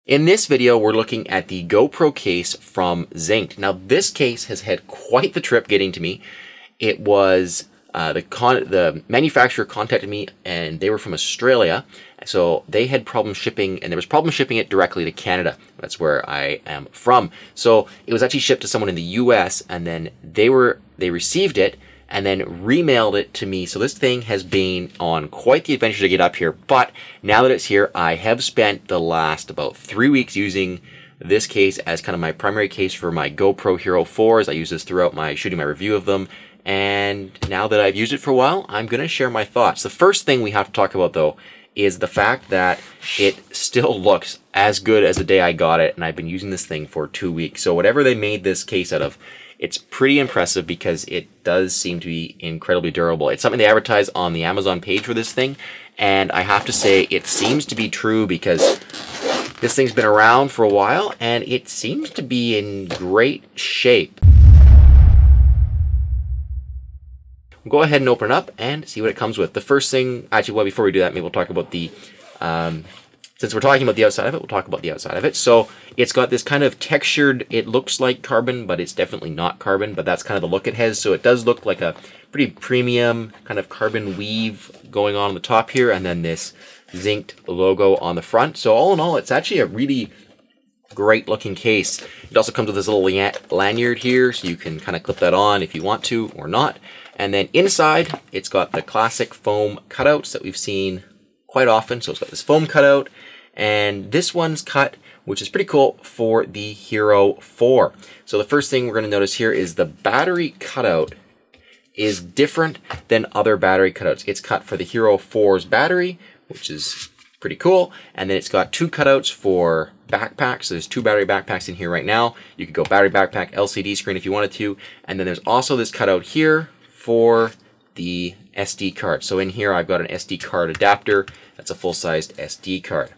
In this video, we're looking at the GoPro case from Zinked. Now, this case has had quite the trip getting to me. It was the manufacturer contacted me, and they were from Australia, so they had problem shipping, and there was problem shipping it directly to Canada. That's where I am from. So it was actually shipped to someone in the US, and then they received it and then remailed it to me. So this thing has been on quite the adventure to get up here, but now that it's here, I have spent the last about 3 weeks using this case as kind of my primary case for my GoPro Hero 4s. I use this throughout my shooting my review of them, and now that I've used it for a while, I'm going to share my thoughts. The first thing we have to talk about, though, is the fact that it still looks as good as the day I got it, and I've been using this thing for 2 weeks. So whatever they made this case out of, it's pretty impressive because it does seem to be incredibly durable. It's something they advertise on the Amazon page for this thing, and I have to say it seems to be true because this thing's been around for a while and it seems to be in great shape. We'll go ahead and open it up and see what it comes with. The first thing, actually, well, before we do that, maybe we'll talk about the since we're talking about the outside of it, we'll talk about the outside of it. So it's got this kind of textured, it looks like carbon, but it's definitely not carbon, but that's kind of the look it has. So it does look like a pretty premium kind of carbon weave going on the top here, and then this Zinked logo on the front. So all in all, it's actually a really great looking case. It also comes with this little lanyard here, so you can kind of clip that on if you want to or not. And then inside, it's got the classic foam cutouts that we've seen quite often. So it's got this foam cutout, and this one's cut, which is pretty cool, for the Hero 4. So the first thing we're going to notice here is the battery cutout is different than other battery cutouts. It's cut for the Hero 4's battery, which is pretty cool. And then it's got two cutouts for backpacks. So there's two battery backpacks in here right now. You could go battery backpack, LCD screen if you wanted to. And then there's also this cutout here for the SD card. So in here I've got an SD card adapter. That's a full-sized SD card.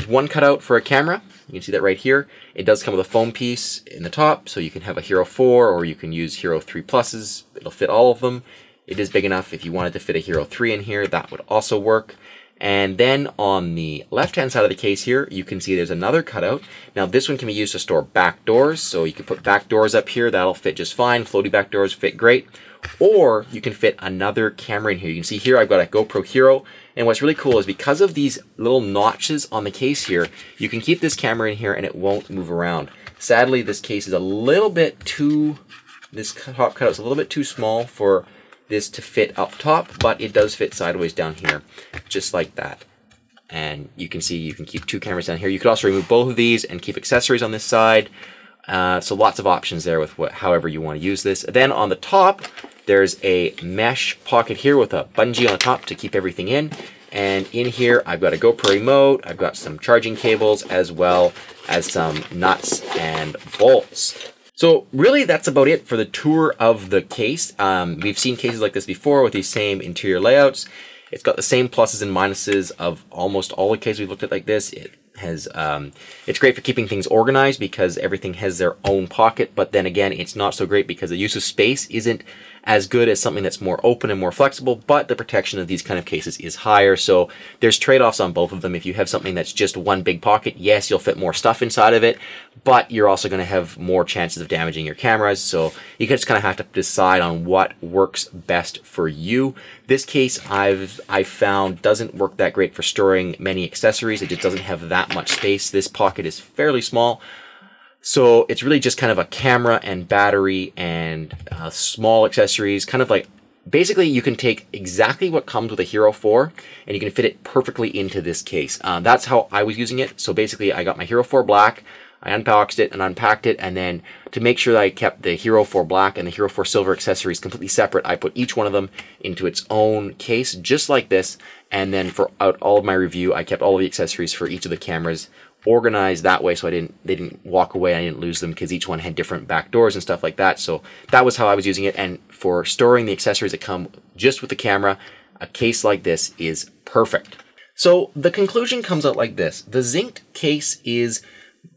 One cutout for a camera. You can see that right here. It does come with a foam piece in the top, so you can have a Hero 4 or you can use Hero 3 Pluses. It'll fit all of them. It is big enough if you wanted to fit a Hero 3 in here, that would also work. And then on the left-hand side of the case here, you can see there's another cutout. Now this one can be used to store back doors, so you can put back doors up here. That'll fit just fine. Floaty back doors fit great. Or you can fit another camera in here. You can see here I've got a GoPro Hero, and what's really cool is because of these little notches on the case here, you can keep this camera in here and it won't move around. Sadly, this case is a little bit too, this top cutout's a little bit too small for this to fit up top, but it does fit sideways down here, just like that. And you can see you can keep two cameras down here. You could also remove both of these and keep accessories on this side. So lots of options there with however you want to use this. Then on the top, there's a mesh pocket here with a bungee on the top to keep everything in. And in here, I've got a GoPro remote, I've got some charging cables, as well as some nuts and bolts. So really, that's about it for the tour of the case. We've seen cases like this before with these same interior layouts. It's got the same pluses and minuses of almost all the cases we've looked at like this. It has, it's great for keeping things organized because everything has their own pocket, but then again, it's not so great because the use of space isn't as good as something that's more open and more flexible, but the protection of these kind of cases is higher. So there's trade-offs on both of them. If you have something that's just one big pocket, yes, you'll fit more stuff inside of it, but you're also going to have more chances of damaging your cameras. So you just kind of have to decide on what works best for you. This case I've found doesn't work that great for storing many accessories. It just doesn't have that much space. This pocket is fairly small. So it's really just kind of a camera and battery and small accessories, kind of like, basically you can take exactly what comes with a Hero 4 and you can fit it perfectly into this case. That's how I was using it. So basically I got my Hero 4 Black, I unboxed it and unpacked it, and then to make sure that I kept the Hero 4 Black and the Hero 4 Silver accessories completely separate, I put each one of them into its own case, just like this. And then for all of my review, I kept all of the accessories for each of the cameras organized that way, so they didn't walk away. I didn't lose them because each one had different back doors and stuff like that. So that was how I was using it. And for storing the accessories that come just with the camera, a case like this is perfect. So the conclusion comes out like this. The Zinked case is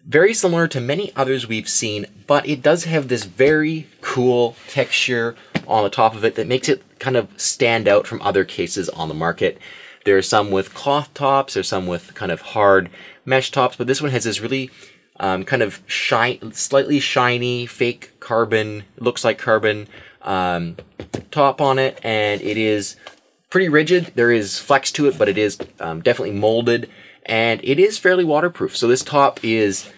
very similar to many others we've seen, but it does have this very cool texture on the top of it that makes it kind of stand out from other cases on the market. There are some with cloth tops, there's some with kind of hard mesh tops, but this one has this really kind of slightly shiny, fake carbon, looks like carbon top on it, and it is pretty rigid. There is flex to it, but it is definitely molded, and it is fairly waterproof. So this top is,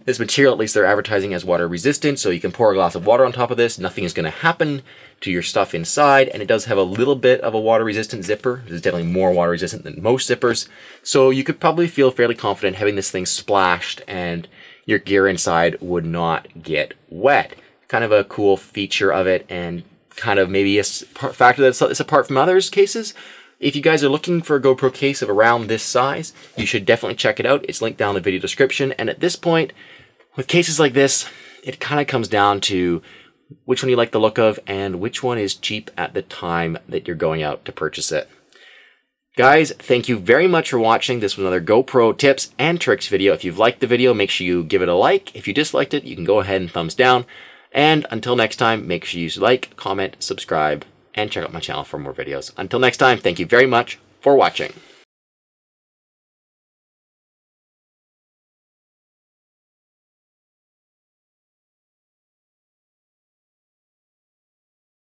this material, at least they're advertising as water resistant, so you can pour a glass of water on top of this. Nothing is going to happen to your stuff inside, and it does have a little bit of a water resistant zipper. This is definitely more water resistant than most zippers, so you could probably feel fairly confident having this thing splashed and your gear inside would not get wet. Kind of a cool feature of it, and kind of maybe a factor that's apart from others cases. If you guys are looking for a GoPro case of around this size, you should definitely check it out. It's linked down in the video description. And at this point, with cases like this, it kind of comes down to which one you like the look of and which one is cheap at the time that you're going out to purchase it. Guys, thank you very much for watching. This was another GoPro tips and tricks video. If you've liked the video, make sure you give it a like. If you disliked it, you can go ahead and thumbs down. And until next time, make sure you like, comment, subscribe, and check out my channel for more videos. Until next time, thank you very much for watching.